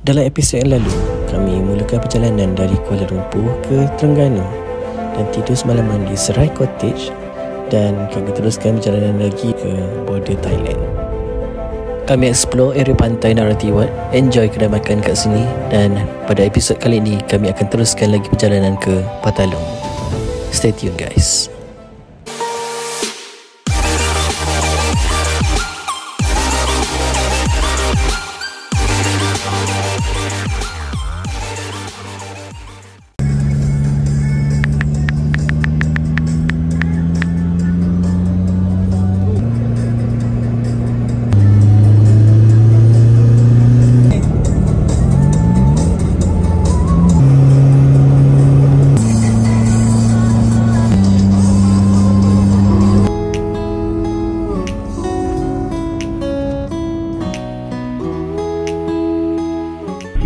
Dalam episod yang lalu, kami mulakan perjalanan dari Kuala Lumpur ke Terengganu dan tidur semalaman di Serai Cottage, dan kami teruskan perjalanan lagi ke border Thailand. Kami explore area pantai Narathiwat, enjoy kedai makan kat sini, dan pada episod kali ini kami akan teruskan lagi perjalanan ke Patalong. Stay tune guys.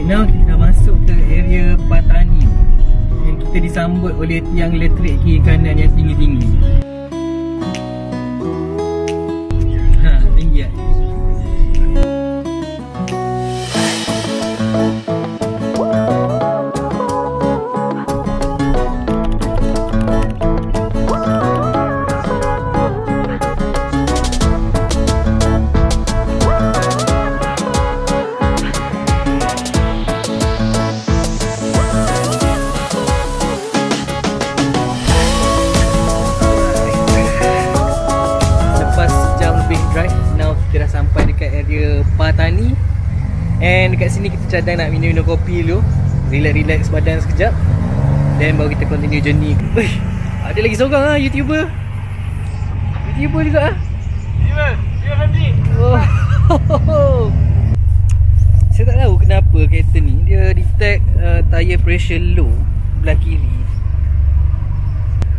Now kita dah masuk ke area Patani dan kita disambut oleh tiang elektrik kiri kanan yang tinggi-tinggi. Tinggi kan? Kita dah sampai dekat area Patani, and dekat sini kita cadang nak minum kopi dulu, relax badan sekejap, then baru kita continue journey. Ada lagi seorang lah, YouTuber juga ah. YouTuber family. Saya tak tahu kenapa kereta ni dia detect tire pressure low belah kiri.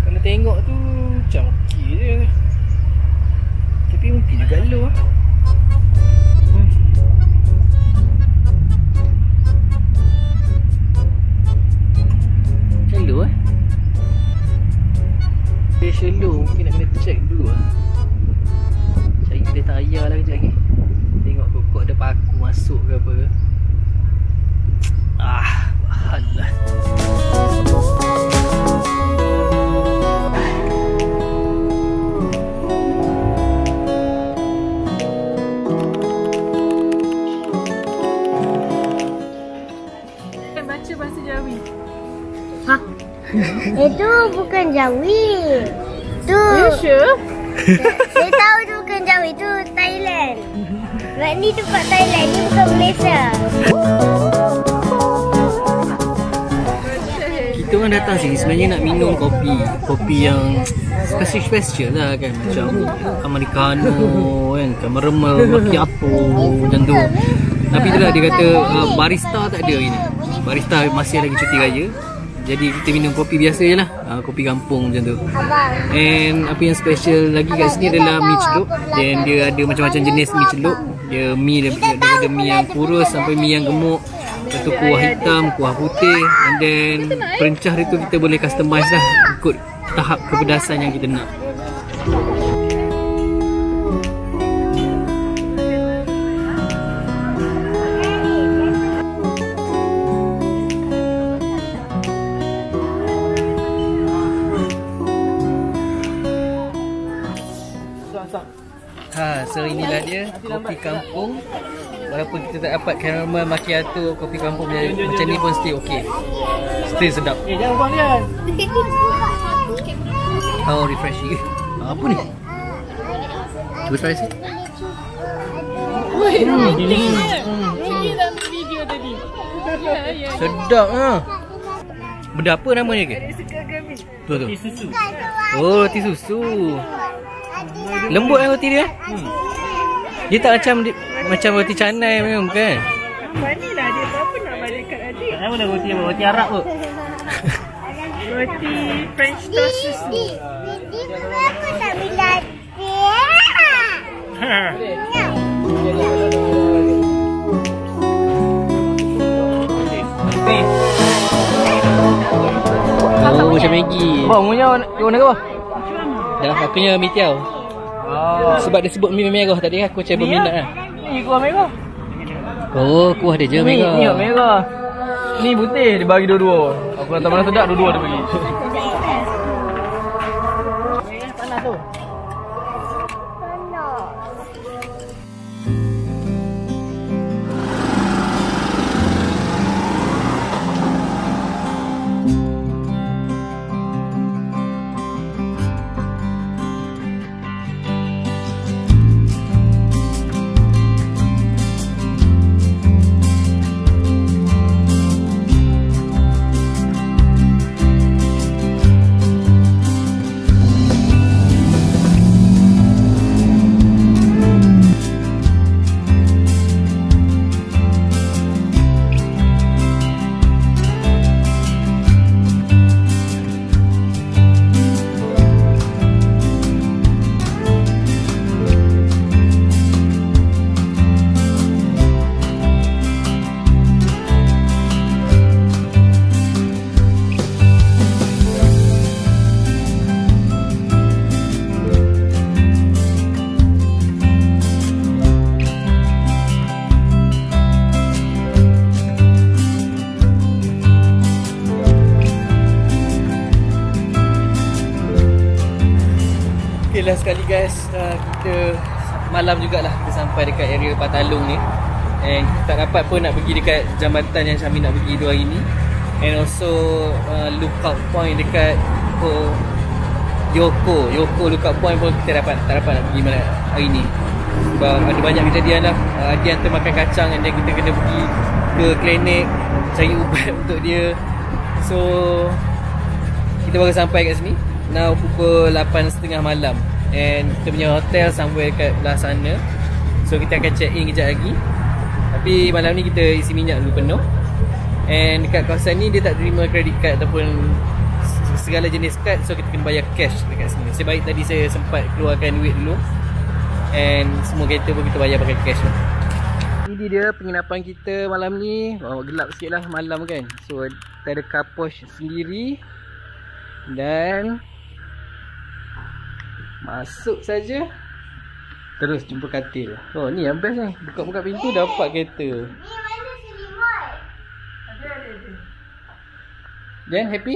Kalau tengok tu macam okey je, tapi mungkin juga low lah. Macam low pressure low, mungkin nak kena check dulu lah. Cari kedai tayar lah kejap lagi. Tengok kok ada paku masuk ke apa ke. Bahal lah. Baca bahasa Jawi. Itu bukan Jawi. Tu. You sure? Saya tahu tu bukan Jawi, tu Thailand. Ni tempat Thailand, ni bukan Malaysia. Kita orang datang sini sebenarnya nak minum kopi yang special lah kan, macam americano kan, caramel macchiato macam tu. Tapi itulah dia kata barista tak ada ini. Barista masih lagi cuti raya. Jadi kita minum kopi biasa je lah, kopi kampung macam tu. And apa yang special lagi kat sini adalah mi celup. Dan dia ada macam-macam jenis mi celup. Dia mi daripada mi yang kurus sampai mi yang gemuk. Lepas tu kuah hitam, kuah putih. And then perencah dia tu kita boleh customize lah ikut tahap kepedasan yang kita nak. So inilah dia kopi kampung. Walaupun kita tak dapat caramel macchiato, kopi kampung macam ni pun still okey. Still sedap. Jangan buang dia. How refreshing. Apa ni? Cuba try sikit. Ini dalam video tadi. Ya. Sedap ah. Benda apa namanya ke? Roti susu. Oh, roti susu. Lembut kan roti dia? Dia tak macam roti canai memang bukan? Mana lah dia apa nak balik kat adik. Apa lah roti Arab tu? Roti French toast susu. Jadi aku tak bilang Oh, macam Maggi. Bang, punya warna apa? Dah aku punya mi tiao. Sebab dia sebut mi merah tadi aku macam berminat lah. Ni kuah merah. Oh, kuah dia je merah. Ni merah. Ni putih dia bagi dua-dua. Aku nak tahu mana sedap dua-dua dia bagi. Merah panas tu. Last sekali guys, kita malam jugalah kita sampai dekat area Patalong ni. And kita tak dapat pun nak pergi dekat jambatan yang Syami nak pergi 2 hari ni. And also lookout point dekat Yoko lookout point pun kita tak dapat nak pergi mana hari ni. Sebab ada banyak kejadian lah. Ada yang termakan kacang and then kita kena pergi ke klinik cari ubat untuk dia. So kita baru sampai kat sini. Now pukul 8.30 malam. And kita punya hotel somewhere kat belah sana. So kita akan check in kejap lagi. Tapi malam ni kita isi minyak dulu penuh. And dekat kawasan ni dia tak terima credit card ataupun segala jenis kad. So kita kena bayar cash dekat sini. Nasib baik tadi saya sempat keluarkan duit dulu. And semua kereta pun kita bayar pakai cash lah. Ini dia penginapan kita malam ni. Gelap sikit lah malam kan. So kita ada car wash sendiri. Dan masuk saja terus jumpa katil. Oh ni yang best ni. Buka-buka pintu dapat kereta. Ni mana selimut? Ada. Jen happy?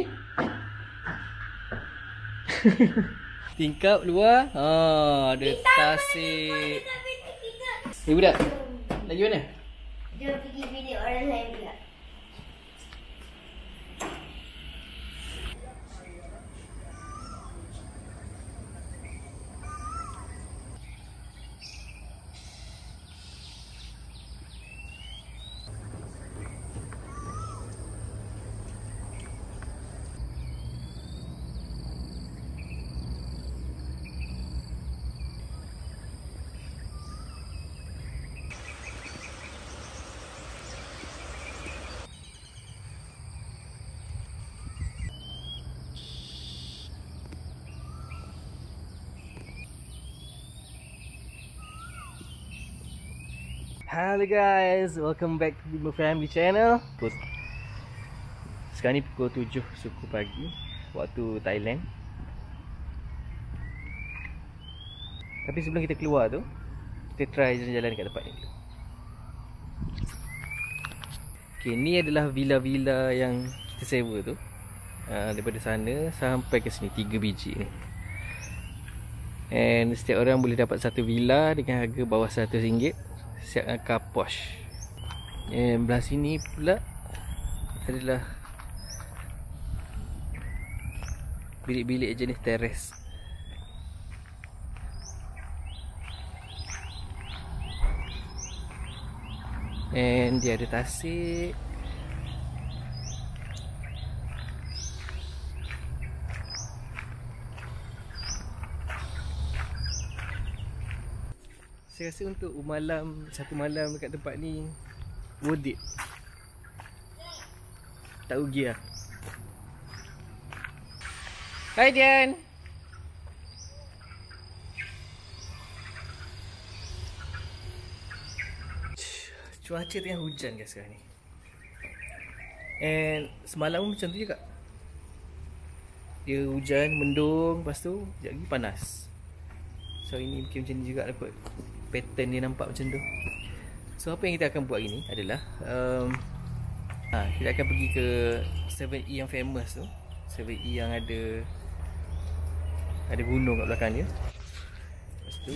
Tingkap luar. Ada tasik. Ni budak. Lagi mana? Dia pergi bilik orang lain pula. Hello guys, welcome back to my family channel. Sekarang ni pukul 7 suku pagi waktu Thailand. Tapi sebelum kita keluar tu, kita try jalan-jalan kat tempat ni dulu. Okay, ni adalah villa-villa yang kita sewa tu. Daripada sana sampai ke sini 3 biji ni. And setiap orang boleh dapat satu villa dengan harga bawah RM100. Siap car wash. And belah sini pula adalah bilik-bilik jenis teres. And dia ada tasik. Saya rasa untuk malam, satu malam dekat tempat ni worth it. Tak rugi lah. Hai Dian. Cuaca tengah hujan guys sekarang ni. And semalam macam tu juga. Dia hujan, mendung, lepas tu sekejap lagi panas. So ini mungkin macam ni juga lah kot. Pattern dia nampak macam tu. So apa yang kita akan buat hari ni adalah kita akan pergi ke 7E yang famous tu. 7E yang ada gunung kat belakang dia. Lepas tu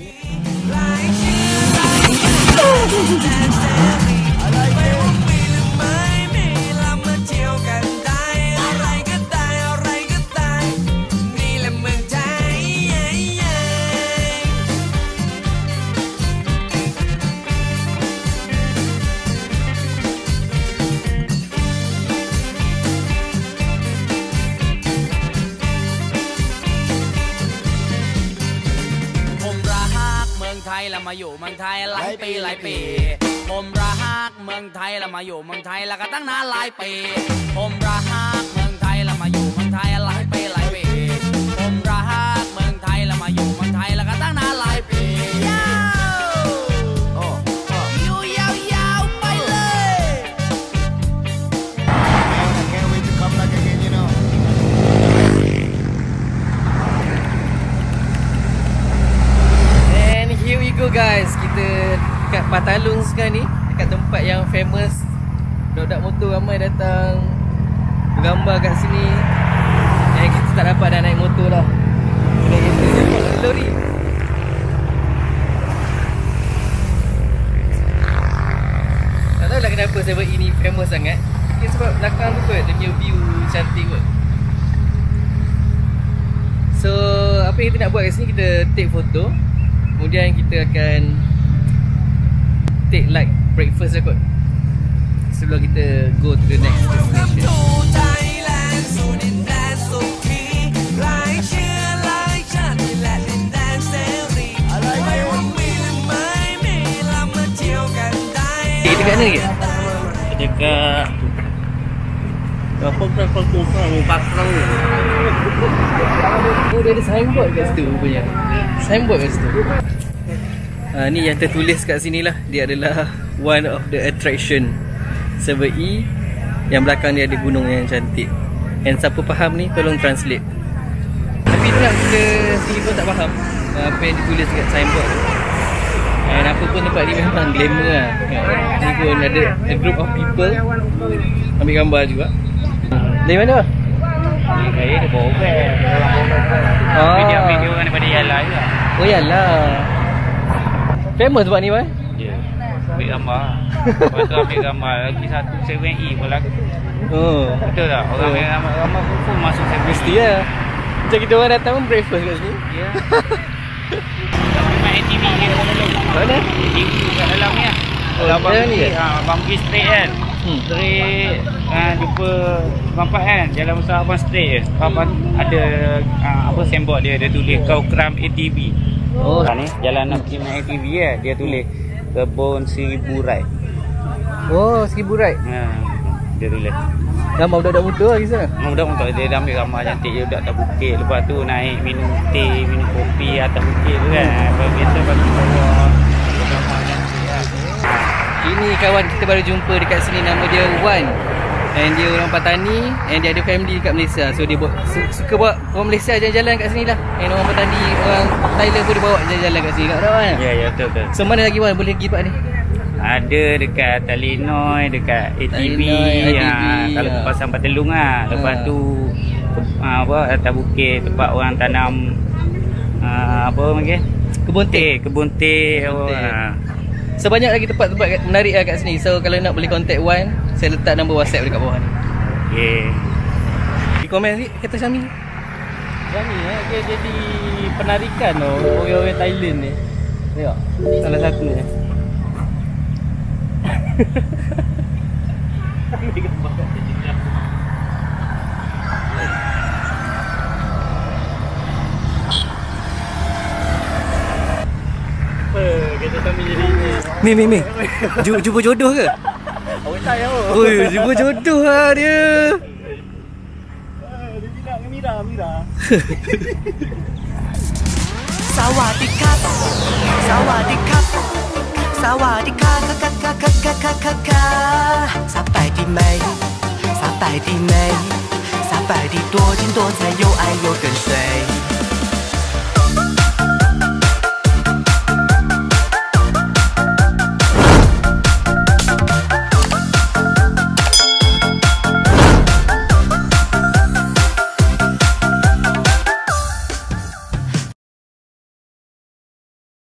ไทยแล้วมาอยู่เมืองไทยหลายปีหลายปีผมรักเมืองไทยแล้วมาอยู่เมืองไทยแล้วก็ตั้งนานหลายปีผมรักเมืองไทยแล้วมาอยู่เมืองไทยหลายปีหลายปีผมรักเมืองไทยแล้วมาอยู่เมืองไทยแล้วก็ตั้งนานหลายปีอยู่ยาวๆไปเลย Can't wait to come back again, you know. here we go guys. Kita dekat Patalung sekarang ni, dekat tempat yang famous. Budak-budak motor ramai datang bergambar kat sini. Kita tak dapat dah naik motor lah. Kena kereta je, lori. Tak tahulah kenapa 7E ni famous sangat. Mungkin sebab belakang tu kot, dia punya view cantik kot. So apa yang kita nak buat kat sini, kita take foto. Kemudian kita akan take like breakfast lah kot, sebelum kita go to the next destination. Kita kat mana ke? Dekat Pakrang. Oh, dia ada signboard kat situ rupanya. Signboard kat situ. Ni yang tertulis kat sini lah. Dia adalah one of the attraction 7E. Yang belakang dia ada gunung yang cantik. And siapa faham ni, tolong translate. Tapi tu lah, kita sini pun tak faham apa yang ditulis kat signboard tu. And apa pun tempat ni memang glamour lah. Ni pun ada a group of people ambil gambar juga. Dari mana? Saya dia bawa van. Video orang daripada Yala je. Oh Yala. Famous tempat ni kan? Ya. Ambil gambar. Lepas tu ambil gambar lagi satu 7E pun lagu. Oh. Betul tak? Orang ambil gambar full masuk 7E. Mesti lah. Macam kita orang datang pun breakfast kat sini. Ya. Memang ATV ni kat dalam. Mana? ATV kat dalam ni lah. Abang ni ke? Abang pergi straight kan. Straight jumpa nampak kan jalan besar abang straight je. Abang ada apa signboard dia tulis Kau Keram ATV. Oh, ni jalan nak pergi naik ATV ya, dia tulis Kebun 1000 Ride. Oh, 1000 Ride. Dia tulis. Gambar budak-budak motor lah kisah. Budak motor dia dah ambil gambar cantik je budak atas bukit. Lepas tu naik minum teh, minum kopi atas bukit tu kan. Biasa bagi bawah gambar cantik lah. Ini kawan kita baru jumpa dekat sini, nama dia Wan. And dia orang Patani, and dia ada family dekat Malaysia. So dia suka bawa orang Malaysia jalan-jalan kat sini lah. And orang Patani, orang Thailand pun dia bawa jalan-jalan kat sini. Tak tahu kan? Ya, betul. So mana lagi Wan boleh pergi tempat ni? Ada dekat Talinoi, dekat ATV. Kalau pasang Patelung lah. Lepas tu atas bukit tempat orang tanam apa lagi? Kebun teh. So banyak lagi tempat-tempat menarik lah kat sini. So kalau nak boleh contact Wan, saya letak nombor WhatsApp dekat bawah ni. Okay. Di komen sikit kata Syami. Syami dia jadi penarikan orang-orang Thailand ni. Tengok, salah satu ni. Kata Syami jadi Mi jumpa jodoh ke? awak tak ya. Oi, jumpa jodoh lah dia. Dia bilang Mira. Sawadikap, sawadikap, sawadikap, kakakakakakakakak. Sampai di Mei， sampai di Mei， sampai di 多金多财，有爱有跟随。